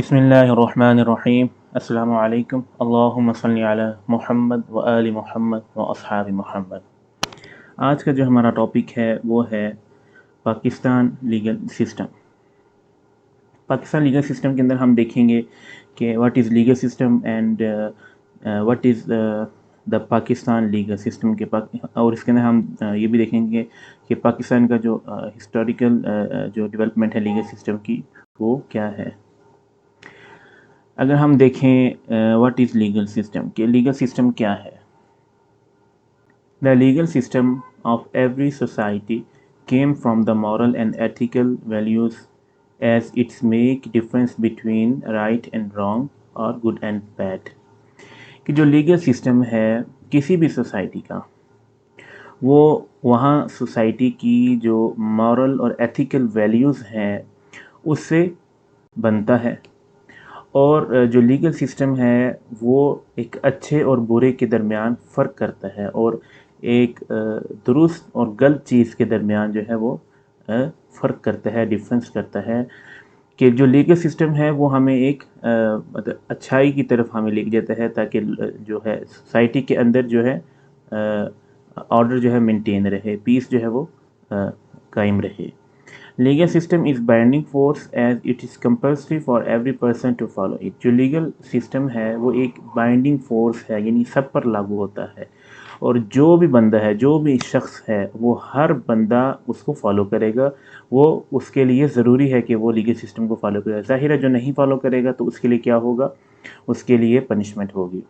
بسم اللہ الرحمن الرحیم السلام علیکم اللہم صلی علی محمد و آل محمد و اصحاب محمد۔ آج کا جو ہمارا ٹاپک ہے وہ ہے Pakistan legal system. Pakistan legal system کے اندر ہم دیکھیں گے کہ what is legal system and what is the Pakistan legal system کے اور اس کے اندر ہم یہ بھی دیکھیں گے کہ پاکستان کا جو ہسٹوریکل جو ڈیولپمنٹ ہے لیگل سسٹم کی وہ کیا ہے۔ اگر ہم دیکھیں واٹ از لیگل سسٹم کہ لیگل سسٹم کیا ہے۔ The legal system of every society came from the moral and ethical values as its make difference between right and wrong or good and bad۔ کہ جو legal system ہے کسی بھی society کا وہ وہاں سوسائٹی کی جو مورل اور ایتھیکل ویلیوز ہیں اس سے بنتا ہے، اور جو لیگل سسٹم ہے وہ ایک اچھے اور برے کے درمیان فرق کرتا ہے، اور ایک درست اور غلط چیز کے درمیان جو ہے وہ فرق کرتا ہے، ڈیفرنس کرتا ہے۔ کہ جو لیگل سسٹم ہے وہ ہمیں ایک اچھائی کی طرف ہمیں لے جاتا ہے تاکہ جو ہے سوسائٹی کے اندر جو ہے آرڈر جو ہے مینٹین رہے، پیس جو ہے وہ قائم رہے۔ Legal system is binding force as it is compulsory for every person to follow it. جو لیگل سسٹم ہے وہ ایک بائنڈنگ فورس ہے، یعنی سب پر لاگو ہوتا ہے، اور جو بھی بندہ ہے، جو بھی شخص ہے، وہ ہر بندہ اس کو فالو کرے گا۔ وہ اس کے لیے ضروری ہے کہ وہ لیگل سسٹم کو فالو کرے گا۔ ظاہر ہے جو نہیں فالو کرے گا تو اس کے لیے کیا ہوگا، اس کے لیے پنشمنٹ ہوگی۔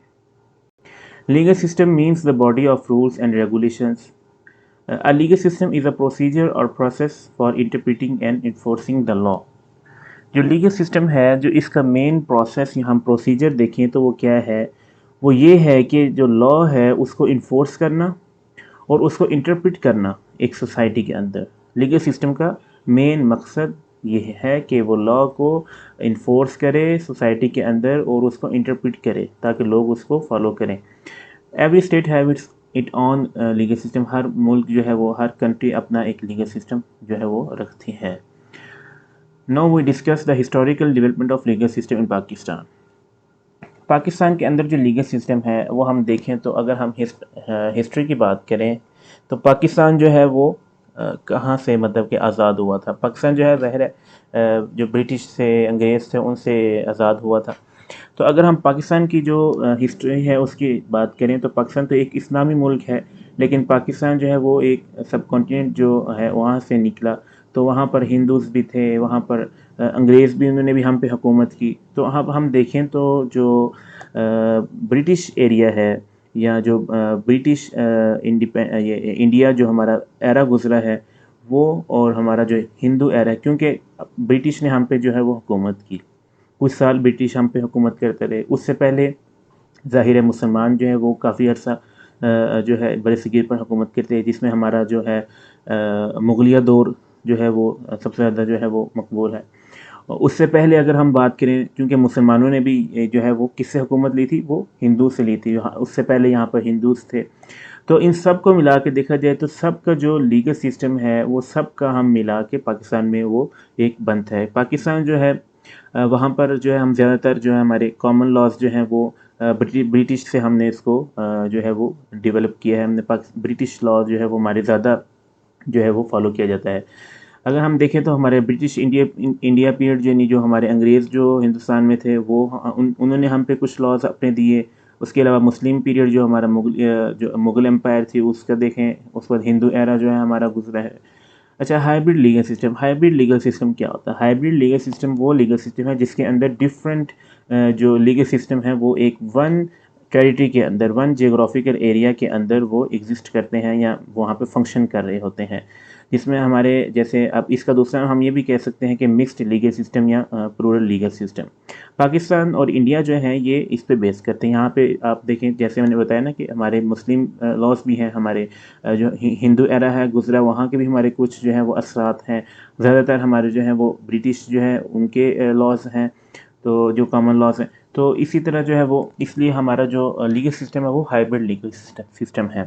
Legal system means the body of rules and regulations. A legal system is a procedure or process for interpreting and enforcing the law۔ جو لیگل سسٹم ہے، جو اس کا مین پروسیس ہم پروسیجر دیکھیں تو وہ کیا ہے، وہ یہ ہے کہ جو لا ہے اس کو انفورس کرنا اور اس کو انٹرپریٹ کرنا ایک سوسائٹی کے اندر۔ لیگل سسٹم کا مین مقصد یہ ہے کہ وہ لا کو انفورس کرے سوسائٹی کے اندر اور اس کو انٹرپریٹ کرے تاکہ لوگ اس کو فالو کریں۔ Every state have it on legal system. ہر ملک جو ہے وہ، ہر کنٹری اپنا ایک لیگل سسٹم جو ہے وہ رکھتی ہے۔ Now we discuss the historical development of legal system in Pakistan۔ Pakistan کے اندر جو لیگل سسٹم ہے وہ ہم دیکھیں تو اگر ہم ہسٹری کی بات کریں تو پاکستان جو ہے وہ کہاں سے مطلب کہ آزاد ہوا تھا۔ پاکستان جو ہے ظاہر ہے جو برٹش سے، انگریز تھے، ان سے آزاد ہوا تھا۔ تو اگر ہم پاکستان کی جو ہسٹری ہے اس کی بات کریں تو پاکستان تو ایک اسلامی ملک ہے، لیکن پاکستان جو ہے وہ ایک سب کانٹیننٹ جو ہے وہاں سے نکلا، تو وہاں پر ہندوز بھی تھے، وہاں پر انگریز بھی، انہوں نے بھی ہم پہ حکومت کی۔ تو اب ہم دیکھیں تو جو برٹش ایریا ہے یا جو برٹش انڈیا جو ہمارا ایرا گزرا ہے وہ، اور ہمارا جو ہندو ایرا ہے، کیونکہ برٹش نے ہم پہ جو ہے وہ حکومت کی، کچھ سال برٹش ہم پہ حکومت کرتے رہے۔ اس سے پہلے ظاہر مسلمان جو ہے وہ کافی عرصہ جو ہے بر صغیر پر حکومت کرتے ہیں، جس میں ہمارا جو ہے مغلیہ دور جو ہے وہ سب سے زیادہ جو ہے وہ مقبول ہے۔ اس سے پہلے اگر ہم بات کریں، کیونکہ مسلمانوں نے بھی جو ہے وہ کس سے حکومت لی تھی، وہ ہندو سے لی تھی، اس سے پہلے یہاں پر ہندوز تھے۔ تو ان سب کو ملا کے دیکھا جائے تو سب کا جو لیگل سسٹم ہے وہ سب کا ہم ملا کے پاکستان میں وہ ایک بنتا ہے۔ پاکستان جو ہے وہاں پر جو ہے ہم زیادہ تر جو ہے ہمارے کامن لاز جو ہیں وہ برٹش سے ہم نے اس کو جو ہے وہ ڈیولپ کیا ہے۔ ہم نے برٹش لا جو ہے وہ ہمارے زیادہ جو ہے وہ فالو کیا جاتا ہے۔ اگر ہم دیکھیں تو ہمارے برٹش انڈیا پیریڈ جو ہمارے انگریز جو ہندوستان میں تھے وہ انہوں نے ہم پہ کچھ لاز اپنے دیے۔ اس کے علاوہ مسلم پیریڈ جو ہمارا جو مغل امپائر تھی اس کا دیکھیں، اس کے بعد ہندو ایرا جو ہے ہمارا گزرا ہے۔ اچھا، hybrid legal system. Hybrid legal system کیا ہوتا ہے؟ ہائبرڈ لیگل سسٹم وہ لیگل سسٹم ہے جس کے اندر ڈفرینٹ جو لیگل سسٹم ہے وہ ایک ون ٹیریٹری کے اندر، ون جیوگرافیکل ایریا کے اندر وہ ایگزسٹ کرتے ہیں یا وہاں پہ فنکشن کر رہے ہوتے ہیں، جس میں ہمارے جیسے اب اس کا دوسرا ہم یہ بھی کہہ سکتے ہیں کہ مکسڈ لیگل سسٹم یا پلورل لیگل سسٹم۔ پاکستان اور انڈیا جو ہے یہ اس پہ بیس کرتے ہیں۔ یہاں پہ آپ دیکھیں جیسے میں نے بتایا نا کہ ہمارے مسلم لاس بھی ہیں، ہمارے جو ہندو ایرا ہے گزرا وہاں کے بھی ہمارے کچھ جو ہیں وہ اثرات ہیں۔ زیادہ تر ہمارے جو ہیں وہ برٹش جو ہے ان کے لاز ہیں، تو جو کامن لاز ہیں۔ تو اسی طرح جو ہے وہ اس لیے ہمارا جو لیگل سسٹم ہے وہ ہائبرڈ لیگل سسٹم ہے۔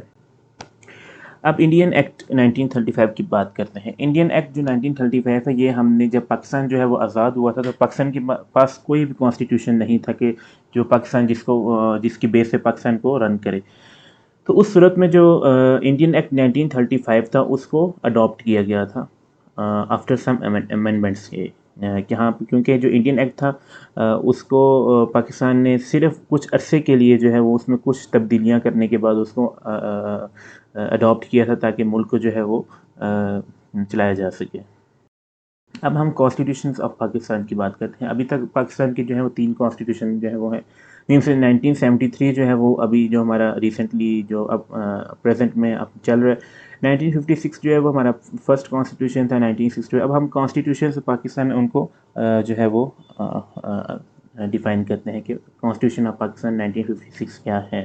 اب انڈین ایکٹ 1935 کی بات کرتے ہیں. انڈین ایکٹ جو 1935 ہے، یہ ہم نے جب پاکستان جو ہے وہ آزاد ہوا تھا تو پاکستان کے پاس کوئی بھی کانسٹیٹیوشن نہیں تھا کہ جو پاکستان جس کی بیس سے پاکستان کو رن کرے. تو اس صورت میں جو انڈین ایکٹ 1935 تھا اس کو اڈاپٹ کیا گیا تھا آفٹر سم امینڈمنٹس کے. کیونکہ جو انڈین ایکٹ تھا اس کو پاکستان نے صرف کچھ عرصے کے لیے جو ہے وہ اس میں کچھ تبدیلیاں کرنے کے بعد اس کو اڈاپٹ کیا تھا تاکہ ملک کو جو ہے وہ چلایا جا سکے. اب ہم کانسٹیٹیوشنز آف پاکستان کی بات کرتے ہیں. ابھی تک پاکستان کے جو ہے وہ 3 کانسٹیٹیوشن جو ہے وہ ہیں. 1973 جو ہے وہ ابھی جو ہمارا ریسنٹلی جو اب پریزنٹ میں اب چل رہا ہے. 1956 جو ہے وہ ہمارا فرسٹ کانسٹیٹیوشن تھا. 1960 اب ہم کانسٹیٹیوشن پاکستان ان کو جو ہے وہ ڈیفائن کرتے ہیں کہ کانسٹیٹیوشن آف پاکستان 1956 کیا ہے.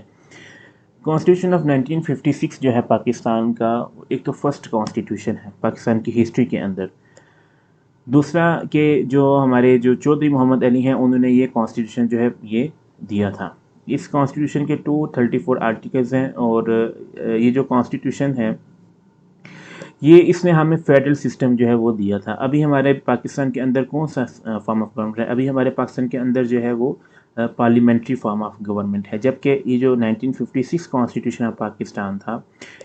کانسٹیٹیوشن آف 1956 جو ہے پاکستان کا ایک تو فرسٹ کانسٹیٹیوشن ہے پاکستان کی ہسٹری کے اندر. دوسرا کہ جو ہمارے جو چودھری محمد علی ہیں انہوں نے یہ کانسٹیٹیوشن جو ہے یہ دیا تھا. اس کانسٹیٹیوشن کے 234 آرٹیکلز ہیں اور یہ جو کانسٹیٹیوشن ہے اس نے ہمیں فیڈرل سسٹم جو ہے وہ دیا تھا. ابھی ہمارے پاکستان کے اندر کون سا فارم آف گورنمنٹ ہے؟ ابھی ہمارے پاکستان کے اندر جو ہے وہ پارلیمنٹری فارم آف گورنمنٹ ہے. جبکہ یہ جو 1956 کانسٹیٹیوشن آف پاکستان تھا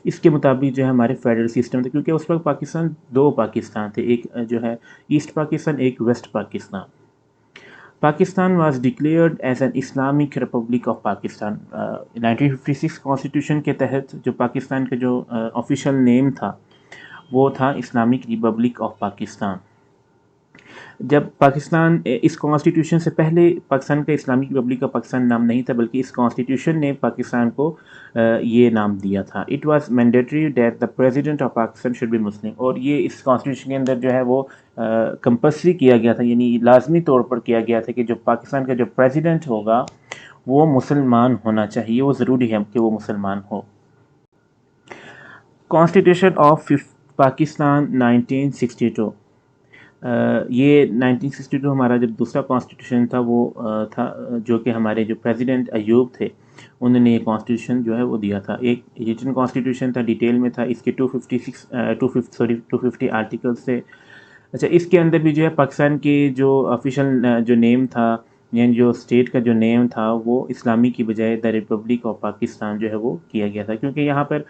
اس کے مطابق جو ہے ہمارے فیڈرل سسٹم تھے، کیونکہ اس وقت پاکستان 2 پاکستان تھے، ایک جو ہے ایسٹ پاکستان، ایک west Pakistan. Pakistan was declared as an Islamic republic of Pakistan. 1956 constitution کے تحت جو پاکستان کا جو آفیشیل نیم تھا وہ تھا اسلامک ریپبلک آف پاکستان. جب پاکستان اس کانسٹیٹیوشن سے پہلے پاکستان کا اسلامک ریپبلک آف پاکستان نام نہیں تھا، بلکہ اس کانسٹیٹیوشن نے پاکستان کو یہ نام دیا تھا. It was mandatory that the president of Pakistan should be Muslim. اور یہ اس کانسٹیٹیوشن کے اندر جو ہے وہ کمپلسری کیا گیا تھا، یعنی لازمی طور پر کیا گیا تھا کہ جو پاکستان کا جو پریزیڈنٹ ہوگا وہ مسلمان ہونا چاہیے، وہ ضروری ہے کہ وہ مسلمان ہو. Constitution of Pakistan 1962. یہ 1962 ہمارا جب دوسرا کانسٹیٹیوشن تھا وہ تھا جو کہ ہمارے جو پریزیڈنٹ ایوب تھے انہوں نے یہ کانسٹیٹیوشن جو ہے وہ دیا تھا. ایک ریٹن کانسٹیٹیوشن تھا، ڈیٹیل میں تھا. اس کے 250 آرٹیکلس تھے. اچھا، اس کے اندر بھی جو ہے پاکستان کے جو آفیشیل جو نیم تھا، یعنی جو اسٹیٹ کا جو نیم تھا وہ اسلامی کی بجائے دا ریپبلک آف پاکستان جو ہے وہ کیا گیا تھا. کیونکہ یہاں پر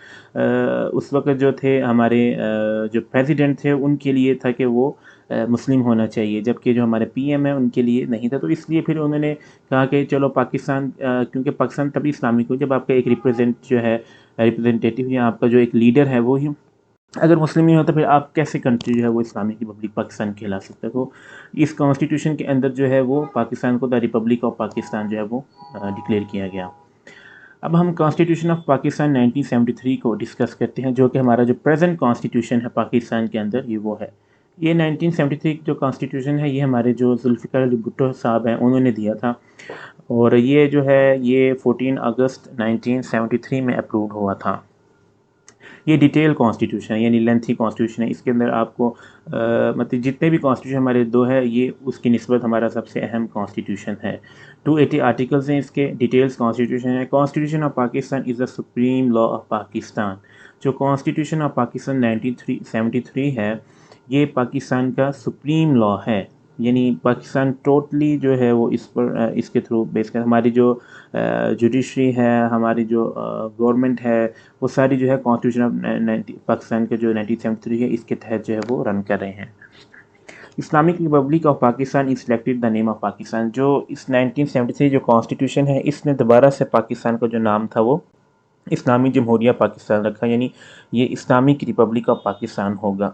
اس وقت جو تھے ہمارے جو پریزیڈنٹ تھے ان کے لیے تھا کہ وہ مسلم ہونا چاہیے، جبکہ جو ہمارے پی ایم ہے ان کے لیے نہیں تھا. تو اس لیے پھر انہوں نے کہا کہ چلو پاکستان، کیونکہ پاکستان تبھی اسلامک ہو جب آپ کا ایک ریپرزینٹیٹیو یا آپ کا جو ایک لیڈر ہے وہ ہی اگر مسلم نہیں ہوتا پھر آپ کیسے کنٹری جو ہے وہ اسلامک ریپبلک پاکستان کہلا سکتا ہے. تو اس کانسٹیٹیوشن کے اندر جو ہے وہ پاکستان کو دا ریپبلک آف پاکستان جو ہے وہ ڈکلیئر کیا گیا. اب ہم کانسٹیٹیوشن آف پاکستان 1973 کو ڈسکس کرتے ہیں، جو کہ ہمارا جو پریزنٹ کانسٹیٹیوشن ہے پاکستان کے اندر یہ وہ ہے. یہ 1973 جو کانسٹیٹیوشن ہے یہ ہمارے جو ذوالفقار علی بھٹو صاحب ہیں انہوں نے دیا تھا، اور یہ جو ہے یہ 14 اگست 1973 میں اپرووڈ ہوا تھا. یہ ڈیٹیل کانسٹیٹیوشن ہے، یعنی لینتھی کانسٹیٹیوشن ہے. اس کے اندر آپ کو مطلب جتنے بھی کانسٹیٹیوشن ہمارے 2 ہے یہ اس کی نسبت ہمارا سب سے اہم کانسٹیٹیوشن ہے. 280 آرٹیکلز ہیں اس کے. ڈیٹیلز کانسٹیٹیوشن ہے. Constitution of Pakistan is the supreme law of Pakistan. جو کانسٹیٹیوشن آف پاکستان 1973 ہے یہ پاکستان کا سپریم لا ہے، یعنی پاکستان ٹوٹلی جو ہے وہ اس پر اس کے تھرو بیس کر ہماری جو جوڈیشری ہے، ہماری جو گورنمنٹ ہے، وہ ساری جو ہے کانسٹیٹیوشن آف پاکستان کا جو 1973 ہے اس کے تحت جو ہے وہ رن کر رہے ہیں. Islamic republic of Pakistan is selected the name of Pakistan. جو اس 1973 جو کانسٹیٹیوشن ہے اس نے دوبارہ سے پاکستان کا جو نام تھا وہ اسلامی جمہوریہ پاکستان رکھا، یعنی یہ اسلامک ریپبلک آف پاکستان ہوگا.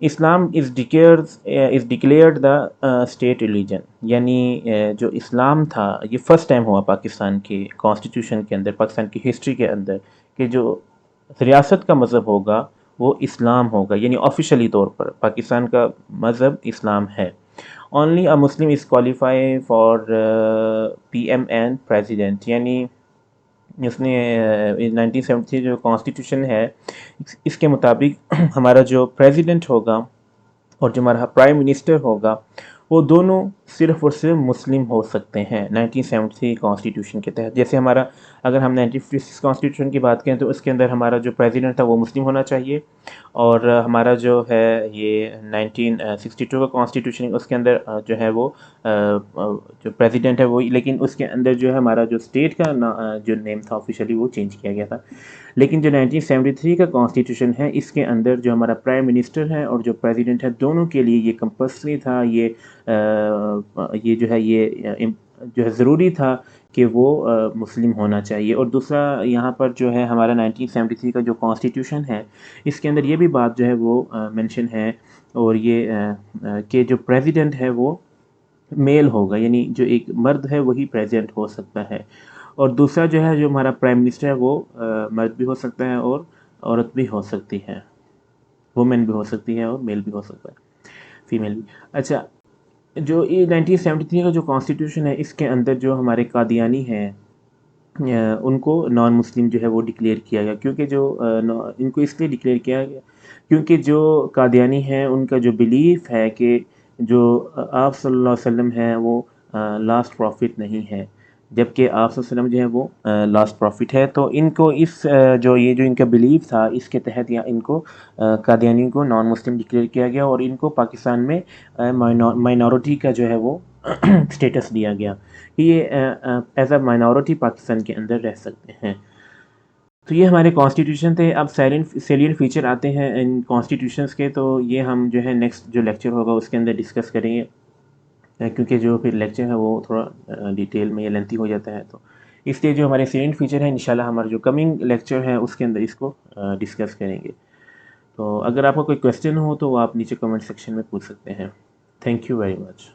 Islam is declared the state religion, یعنی جو اسلام تھا یہ فرسٹ ٹائم ہوا پاکستان کے کانسٹیٹیوشن کے اندر، پاکستان کی ہسٹری کے اندر، کہ جو ریاست کا مذہب ہوگا وہ اسلام ہوگا، یعنی آفیشلی طور پر پاکستان کا مذہب اسلام ہے. Only a Muslim is qualify for P M and president, یعنی اس نے 1973 جو کانسٹیٹیوشن ہے اس کے مطابق ہمارا جو پریزیڈنٹ ہوگا اور جو ہمارا پرائم منسٹر ہوگا وہ دونوں صرف اور صرف مسلم ہو سکتے ہیں 1973 کانسٹیٹیوشن کے تحت. جیسے ہمارا اگر ہم 1956 کانسٹیٹیوشن کی بات کریں تو اس کے اندر ہمارا جو پریزیڈنٹ تھا وہ مسلم ہونا چاہیے، اور ہمارا جو ہے یہ 1962 کا کانسٹیٹیوشن اس کے اندر جو ہے وہ جو پریزیڈنٹ ہے وہ، لیکن اس کے اندر جو ہے ہمارا جو اسٹیٹ کا جو نیم تھا آفیشلی وہ چینج کیا گیا تھا. لیکن جو 1973 کا کانسٹیٹیوشن ہے اس کے اندر جو ہمارا پرائم منسٹر ہے اور جو پریزیڈنٹ ہے دونوں کے لیے یہ کمپلسری تھا، یہ جو ہے یہ جو ہے ضروری تھا کہ وہ مسلم ہونا چاہیے. اور دوسرا یہاں پر جو ہے ہمارا 1973 کا جو کانسٹیٹیوشن ہے اس کے اندر یہ بھی بات جو ہے وہ مینشن ہے، اور یہ کہ جو پریزیڈنٹ ہے وہ میل ہوگا، یعنی جو ایک مرد ہے وہی پریزیڈنٹ ہو سکتا ہے. اور دوسرا جو ہے جو ہمارا پرائم منسٹر ہے وہ مرد بھی ہو سکتا ہے اور عورت بھی ہو سکتی ہے، وومن بھی ہو سکتی ہے اور میل بھی ہو سکتا ہے، فیمیل بھی. اچھا، جو یہ 1973 کا جو کانسٹیٹیوشن ہے اس کے اندر جو ہمارے قادیانی ہیں ان کو نان مسلم جو ہے وہ ڈکلیئر کیا گیا، کیونکہ جو ان کو اس لیے ڈکلیئر کیا گیا کیونکہ جو قادیانی ہیں ان کا جو بلیف ہے کہ جو آپ صلی اللہ علیہ وسلم ہے وہ لاسٹ پروفٹ نہیں ہے، جبکہ آپ صلی اللہ علیہ وسلم جو ہے وہ لاسٹ پروفٹ ہے. تو ان کو اس جو یہ جو ان کا بلیف تھا اس کے تحت یا ان کو قادیانی کو نان مسلم ڈکلیئر کیا گیا، اور ان کو پاکستان میں مائنورٹی کا جو ہے وہ اسٹیٹس دیا گیا کہ یہ ایز اے مائنورٹی پاکستان کے اندر رہ سکتے ہیں. تو یہ ہمارے کانسٹیٹیوشن تھے. اب سیلین فیچر آتے ہیں ان کانسٹیٹیوشنس کے، تو یہ ہم جو ہے نیکسٹ جو لیکچر ہوگا اس کے اندر ڈسکس کریں گے، کیونکہ جو پھر لیکچر ہے وہ تھوڑا ڈیٹیل میں یا لینتھی ہو جاتا ہے. تو اس لیے جو ہمارے سیلین فیچر ہیں انشاءاللہ ہمارا جو کمنگ لیکچر ہے اس کے اندر اس کو ڈسکس کریں گے. تو اگر آپ کو کوئی کویسچن ہو تو وہ آپ نیچے کمنٹ سیکشن میں پوچھ سکتے ہیں. Thank you very much.